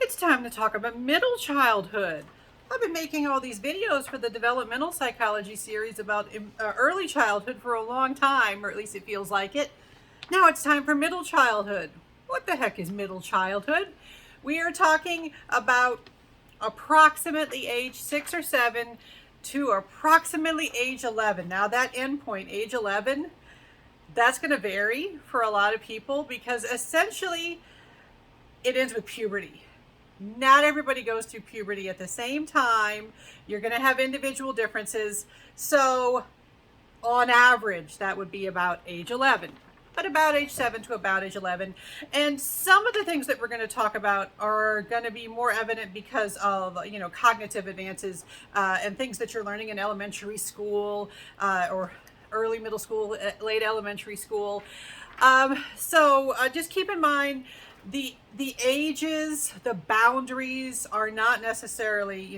It's time to talk about middle childhood. I've been making all these videos for the developmental psychology series about early childhood for a long time, or at least it feels like it. Now it's time for middle childhood. What the heck is middle childhood? We are talking about approximately age 6 or 7 to approximately age 11. Now that endpoint, age 11, that's going to vary for a lot of people because essentially it ends with puberty. Not everybody goes through puberty at the same time. You're going to have individual differences. So on average, that would be about age 11, but about age 7 to about age 11. And some of the things that we're going to talk about are going to be more evident because of, cognitive advances and things that you're learning in elementary school or early middle school, late elementary school. So just keep in mind, the ages, the boundaries are not necessarily,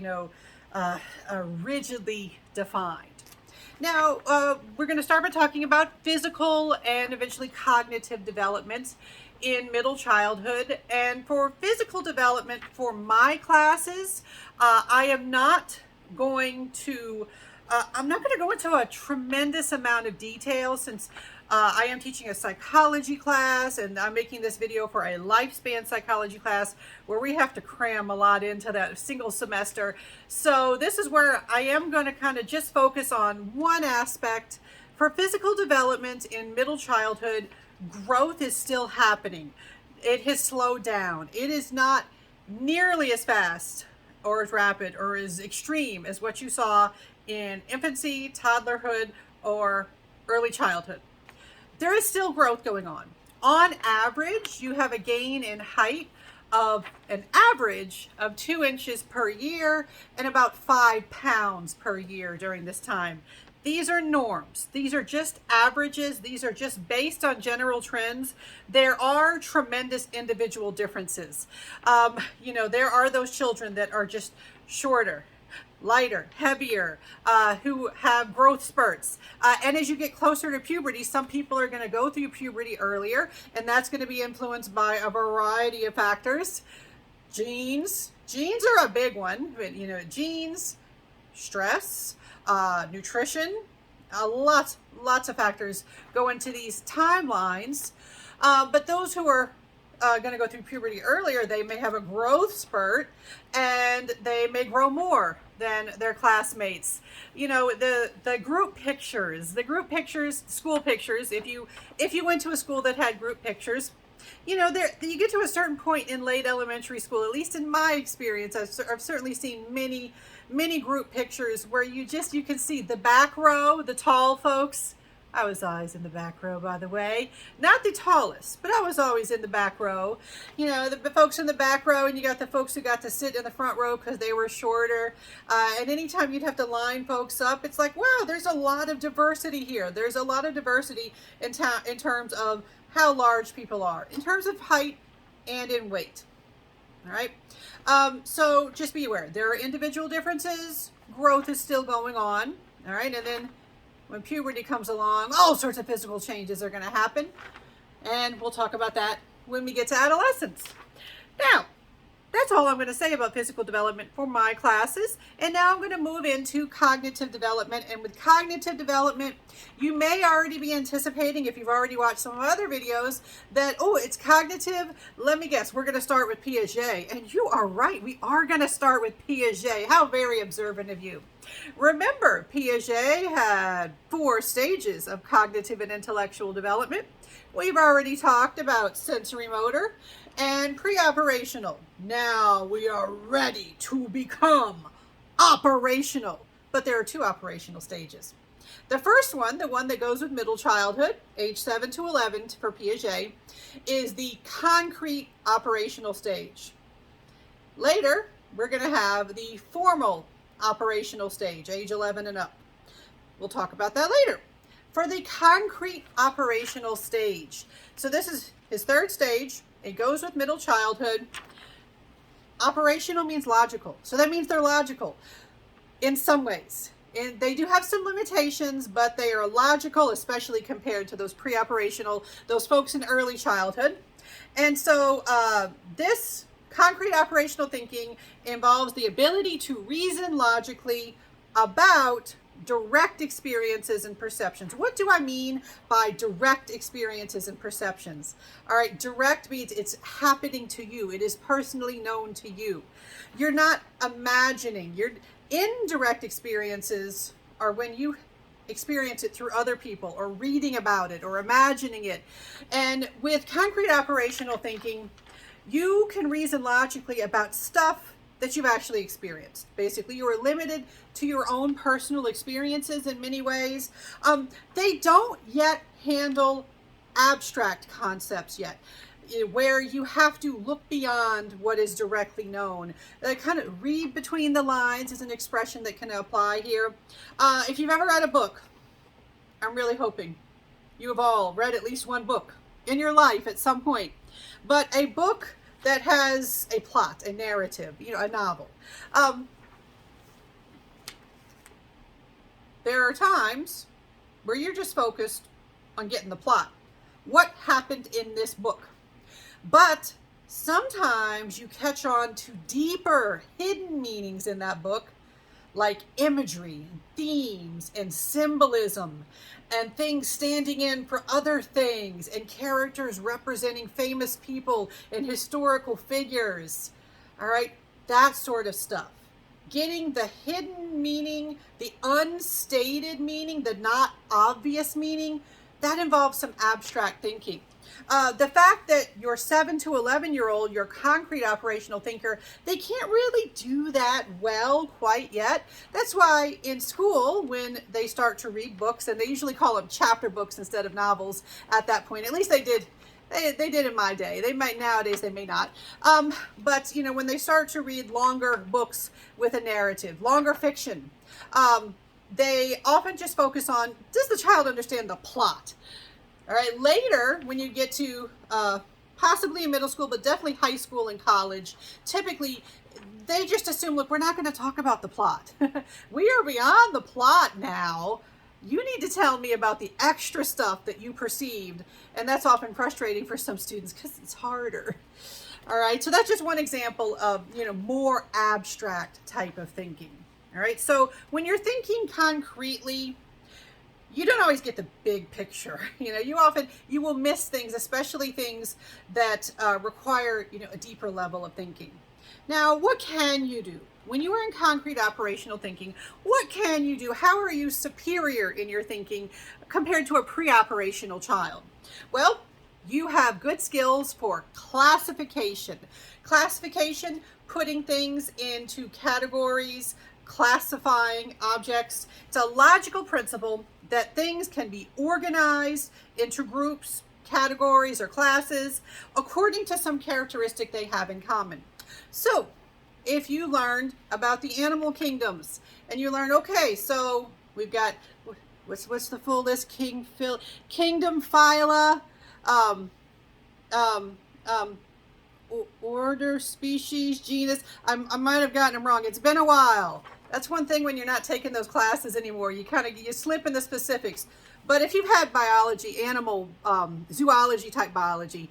rigidly defined. Now, we're going to start by talking about physical and eventually cognitive development in middle childhood. And for physical development for my classes, I am not going to go into a tremendous amount of detail since I am teaching a psychology class and I'm making this video for a lifespan psychology class where we have to cram a lot into that single semester. So this is where I am going to kind of just focus on one aspect. For physical development in middle childhood, growth is still happening. It has slowed down. It is not nearly as fast or as rapid or as extreme as what you saw in infancy, toddlerhood, or early childhood. There is still growth going on. On average, you have a gain in height of an average of 2 inches per year and about 5 pounds per year during this time. These are norms. These are just averages. These are just based on general trends. There are tremendous individual differences. There are those children that are just shorter, lighter, heavier, who have growth spurts. And as you get closer to puberty, some people are going to go through puberty earlier, and that's going to be influenced by a variety of factors. Genes are a big one, but genes, stress, nutrition, lots of factors go into these timelines. But those who are going to go through puberty earlier, they may have a growth spurt and they may grow more than their classmates. The group pictures, school pictures, if you went to a school that had group pictures, you get to a certain point in late elementary school, at least in my experience, I've certainly seen many group pictures where you can see the back row, the tall folks. I was always in the back row, by the way. Not the tallest, but I was always in the back row. The folks in the back row, and you got the folks who got to sit in the front row because they were shorter. And anytime you'd have to line folks up, it's like, wow, there's a lot of diversity here. There's a lot of diversity in terms of how large people are, in terms of height and in weight. All right. So just be aware, there are individual differences. Growth is still going on. All right. And then when puberty comes along, all sorts of physical changes are going to happen. And we'll talk about that when we get to adolescence. Now, that's all I'm going to say about physical development for my classes. And now I'm going to move into cognitive development. And with cognitive development, you may already be anticipating, if you've already watched some of my other videos, that, it's cognitive. Let me guess, we're going to start with Piaget. And you are right, we are going to start with Piaget. How very observant of you. Remember, Piaget had 4 stages of cognitive and intellectual development. We've already talked about sensory motor and pre-operational. Now we are ready to become operational. But there are 2 operational stages. The first one, the one that goes with middle childhood, age 7 to 11 for Piaget, is the concrete operational stage. Later, we're going to have the formal operational stage, age 11 and up. We'll talk about that later. For the concrete operational stage, so this is his 3rd stage. It goes with middle childhood. Operational means logical. So that means they're logical in some ways. And they do have some limitations, but they are logical, especially compared to those pre-operational, those folks in early childhood. And so this concrete operational thinking involves the ability to reason logically about direct experiences and perceptions. What do I mean by direct experiences and perceptions? All right, direct means it's happening to you. It is personally known to you. You're not imagining. Your indirect experiences are when you experience it through other people or reading about it or imagining it. And with concrete operational thinking, you can reason logically about stuff that you've actually experienced. Basically, you are limited to your own personal experiences in many ways. They don't yet handle abstract concepts yet, where you have to look beyond what is directly known. Kind of read between the lines is an expression that can apply here. If you've ever read a book, I'm really hoping you have all read at least one book in your life at some point. But a book that has a plot, a narrative, a novel. There are times where you're just focused on getting the plot. What happened in this book? But sometimes you catch on to deeper, hidden meanings in that book, like imagery, and themes, and symbolism, and things standing in for other things, and characters representing famous people and historical figures. All right, that sort of stuff. Getting the hidden meaning, the unstated meaning, the not obvious meaning, that involves some abstract thinking. The fact that your 7 to 11-year-old, your concrete operational thinker, they can't really do that well quite yet. That's why in school, when they start to read books, and they usually call them chapter books instead of novels at that point, at least they did. They did in my day. They might nowadays, they may not. But when they start to read longer books with a narrative, longer fiction, they often just focus on, does the child understand the plot? All right, later, when you get to possibly in middle school, but definitely high school and college, typically they just assume, look, we're not going to talk about the plot. We are beyond the plot now. You need to tell me about the extra stuff that you perceived. And that's often frustrating for some students because it's harder. All right, so that's just one example of, more abstract type of thinking. All right, so when you're thinking concretely, you don't always get the big picture. You will miss things, especially things that require, a deeper level of thinking. Now, what can you do? When you are in concrete operational thinking, what can you do? How are you superior in your thinking compared to a pre-operational child? Well, you have good skills for classification. Classification, putting things into categories, classifying objects. It's a logical principle that things can be organized into groups, categories, or classes according to some characteristic they have in common. So, if you learned about the animal kingdoms and you learn, okay, so we've got, what's the full list? Kingdom, phyla, order, species, genus. I might have gotten them wrong. It's been a while. That's one thing when you're not taking those classes anymore. You slip in the specifics. But if you've had biology, animal, zoology type biology,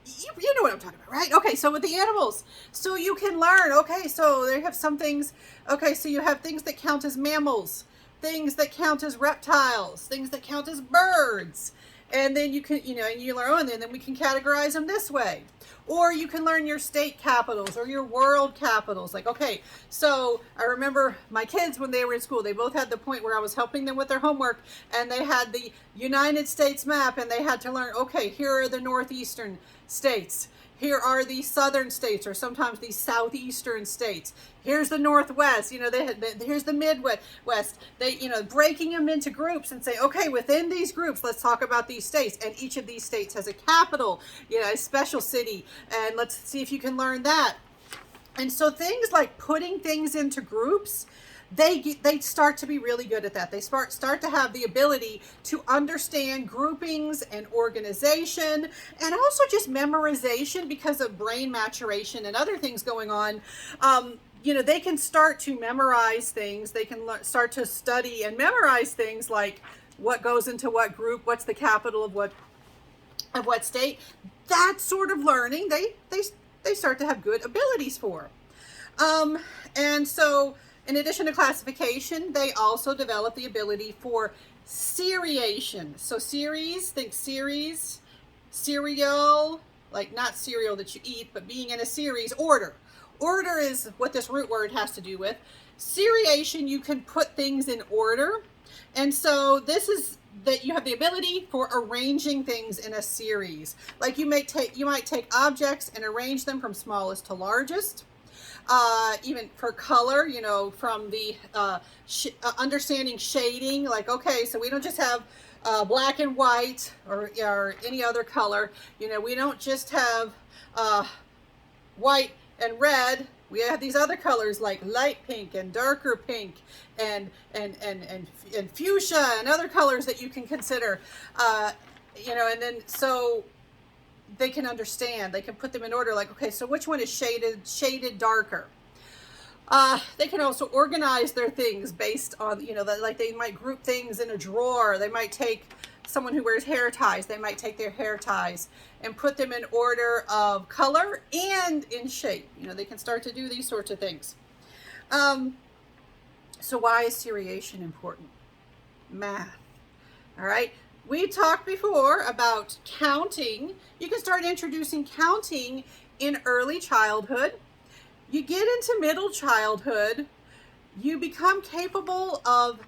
you know what I'm talking about, right? Okay, so with the animals, so you can learn, okay, so they have some things, okay, so you have things that count as mammals, things that count as reptiles, things that count as birds. And then you can, you learn, and then we can categorize them this way. Or you can learn your state capitals or your world capitals. Like, okay, so I remember my kids when they were in school, they both had the point where I was helping them with their homework, and they had the United States map, and they had to learn, okay, here are the northeastern states. Here are the southern states, or sometimes the southeastern states. Here's the Northwest. Here's the Midwest. Breaking them into groups and say, okay, within these groups, let's talk about these states. And each of these states has a capital, a special city. And let's see if you can learn that. And so things like putting things into groups, they start to be really good at that. They start to have the ability to understand groupings and organization, and also just memorization because of brain maturation and other things going on. They can start to memorize things. They can start to study and memorize things like what goes into what group, what's the capital of what state. that sort of learning, they start to have good abilities for. And so in addition to classification, they also develop the ability for seriation. So series, think series, cereal, like not cereal that you eat, but being in a series, order. Order is what this root word has to do with. Seriation, you can put things in order. And so this is that you have the ability for arranging things in a series. Like you might take objects and arrange them from smallest to largest. Even for color, you know, from the understanding shading, like, okay, so we don't just have black and white or any other color. You know, we don't just have white and red. We have these other colors like light pink and darker pink and fuchsia and other colors that you can consider. You know, and then so they can understand. They can put them in order. Like, okay, so which one is shaded darker? They can also organize their things based on, you know, like they might group things in a drawer. They might take someone who wears hair ties. They might take their hair ties and put them in order of color and in shape. You know, they can start to do these sorts of things. So why is seriation important? Math. All right. We talked before about counting. You can start introducing counting in early childhood. You get into middle childhood, you become capable of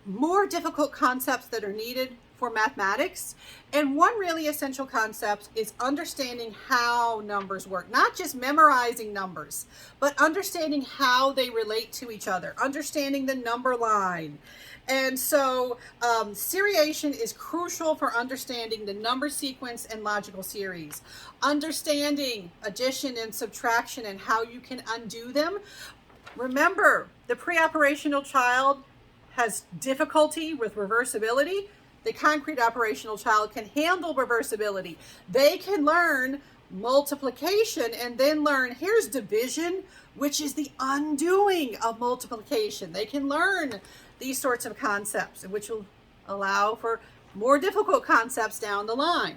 more difficult concepts that are needed for mathematics. And one really essential concept is understanding how numbers work, not just memorizing numbers, but understanding how they relate to each other, understanding the number line. And so seriation is crucial for understanding the number sequence and logical series, understanding addition and subtraction and how you can undo them. Remember, the pre-operational child has difficulty with reversibility. The concrete operational child can handle reversibility. They can learn multiplication and then learn, here's division, which is the undoing of multiplication. They can learn these sorts of concepts, which will allow for more difficult concepts down the line.